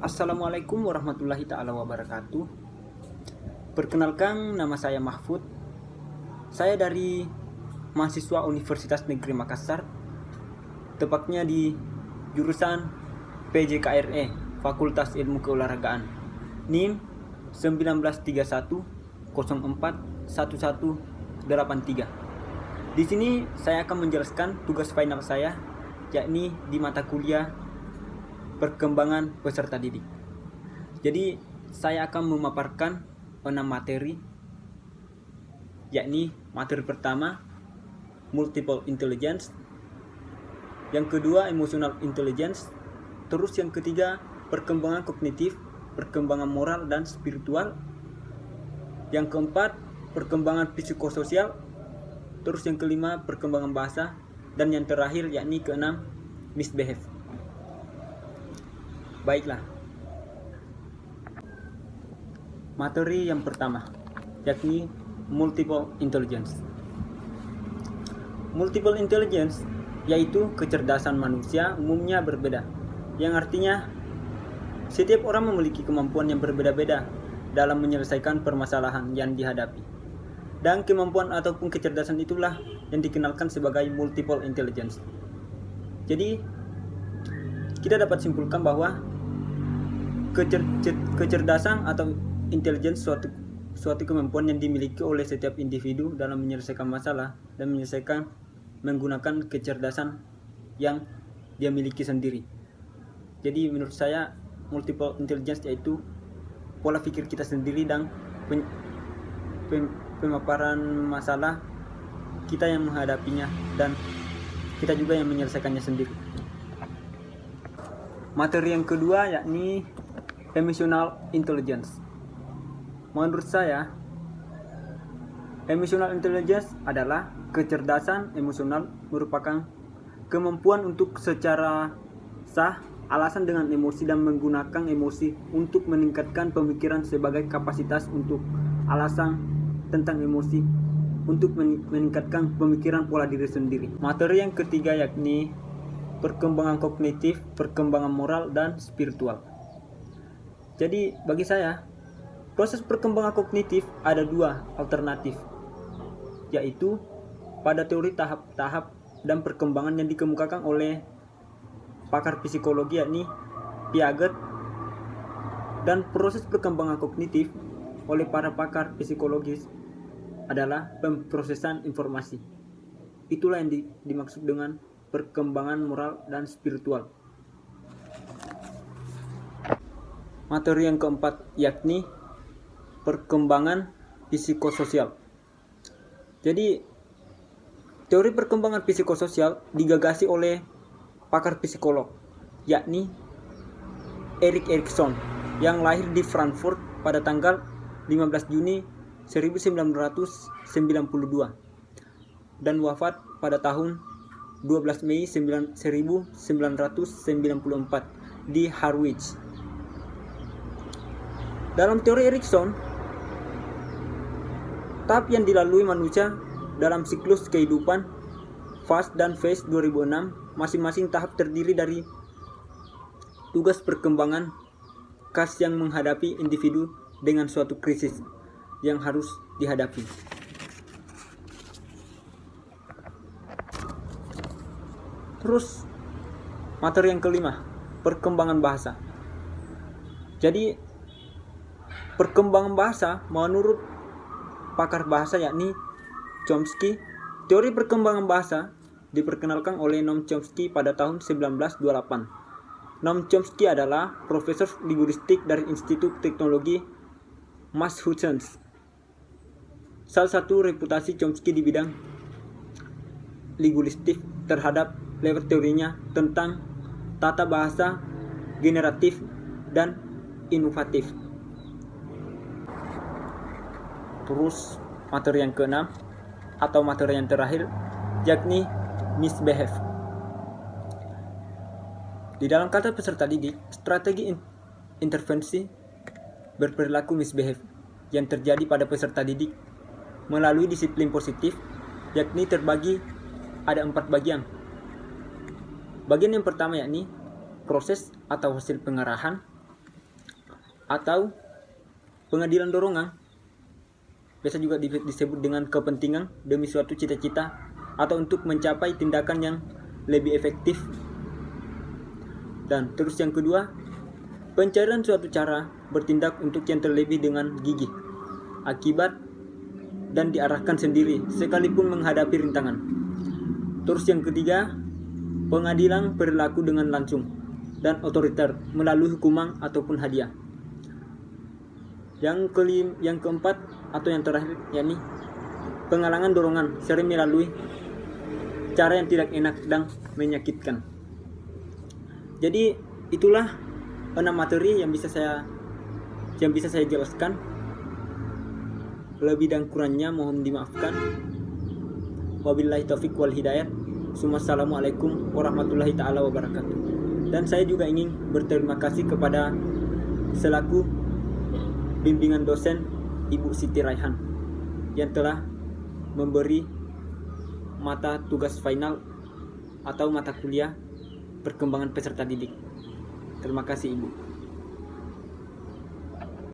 Assalamualaikum warahmatullahi ta'ala wabarakatuh. Perkenalkan, nama saya Mahfud. Saya dari mahasiswa Universitas Negeri Makassar, tepatnya di jurusan PJKRE, Fakultas Ilmu Keolahragaan, NIM 1931041183. Di sini saya akan menjelaskan tugas final saya, yakni di mata kuliah perkembangan peserta didik. Jadi saya akan memaparkan 6 materi, yakni materi pertama multiple intelligence, yang kedua emotional intelligence, terus yang ketiga perkembangan kognitif, perkembangan moral dan spiritual, yang keempat perkembangan psikososial, terus yang kelima perkembangan bahasa, dan yang terakhir yakni keenam misbehave. Baiklah, materi yang pertama yakni multiple intelligence. Multiple intelligence yaitu kecerdasan manusia umumnya berbeda, yang artinya setiap orang memiliki kemampuan yang berbeda-beda dalam menyelesaikan permasalahan yang dihadapi, dan kemampuan ataupun kecerdasan itulah yang dikenalkan sebagai multiple intelligence. Jadi kita dapat simpulkan bahwa kecerdasan atau intelligence suatu kemampuan yang dimiliki oleh setiap individu dalam menyelesaikan masalah dan menggunakan kecerdasan yang dia miliki sendiri. Jadi menurut saya multiple intelligence yaitu pola pikir kita sendiri dan pemaparan masalah kita yang menghadapinya, dan kita juga yang menyelesaikannya sendiri. Materi yang kedua yakni emotional intelligence. Menurut saya, emotional intelligence adalah kecerdasan emosional, merupakan kemampuan untuk secara sah alasan dengan emosi dan menggunakan emosi untuk meningkatkan pemikiran sebagai kapasitas untuk alasan tentang emosi untuk meningkatkan pemikiran pola diri sendiri. Materi yang ketiga yakni perkembangan kognitif, perkembangan moral dan spiritual. Jadi bagi saya, proses perkembangan kognitif ada dua alternatif, yaitu pada teori tahap-tahap dan perkembangan yang dikemukakan oleh pakar psikologi yakni Piaget, dan proses perkembangan kognitif oleh para pakar psikologis adalah pemrosesan informasi. Itulah yang dimaksud dengan perkembangan moral dan spiritual. Materi yang keempat yakni perkembangan psikososial. Jadi teori perkembangan psikososial digagasi oleh pakar psikolog yakni Erik Erikson, yang lahir di Frankfurt pada tanggal 15 Juni 1992 dan wafat pada tahun 12 Mei 1994 di Harwich. Dalam teori Erikson, tahap yang dilalui manusia dalam siklus kehidupan fase dan phase 2006, masing-masing tahap terdiri dari tugas perkembangan khas yang menghadapi individu dengan suatu krisis yang harus dihadapi. Terus materi yang kelima, perkembangan bahasa. Jadi perkembangan bahasa menurut pakar bahasa yakni Chomsky, teori perkembangan bahasa diperkenalkan oleh Noam Chomsky pada tahun 1928. Noam Chomsky adalah profesor linguistik dari Institut Teknologi Massachusetts. Salah satu reputasi Chomsky di bidang linguistik terhadap lewat teorinya tentang tata bahasa generatif dan inovatif. Terus materi yang keenam atau materi yang terakhir yakni misbehave. Di dalam kata peserta didik, strategi intervensi berperilaku misbehave yang terjadi pada peserta didik melalui disiplin positif yakni terbagi ada 4 bagian. Bagian yang pertama yakni proses atau hasil pengarahan. atau pengadilan dorongan, biasa juga disebut dengan kepentingan demi suatu cita-cita atau untuk mencapai tindakan yang lebih efektif. Dan terus yang kedua, pencarian suatu cara bertindak untuk yang terlebih dengan gigih, akibat, dan diarahkan sendiri sekalipun menghadapi rintangan. Terus yang ketiga, pengadilan berlaku dengan langsung dan otoriter melalui hukuman ataupun hadiah. Yang keempat atau yang terakhir, yakni penghalangan dorongan sering melalui cara yang tidak enak dan menyakitkan. Jadi itulah 6 materi yang bisa saya jelaskan. Lebih dan kurangnya mohon dimaafkan. Wabillahi taufiq wal hidayat. Assalamualaikum warahmatullahi taala wabarakatuh. Dan saya juga ingin berterima kasih kepada selaku bimbingan dosen Ibu Siti Raihan yang telah memberi mata tugas final atau mata kuliah perkembangan peserta didik. Terima kasih Ibu.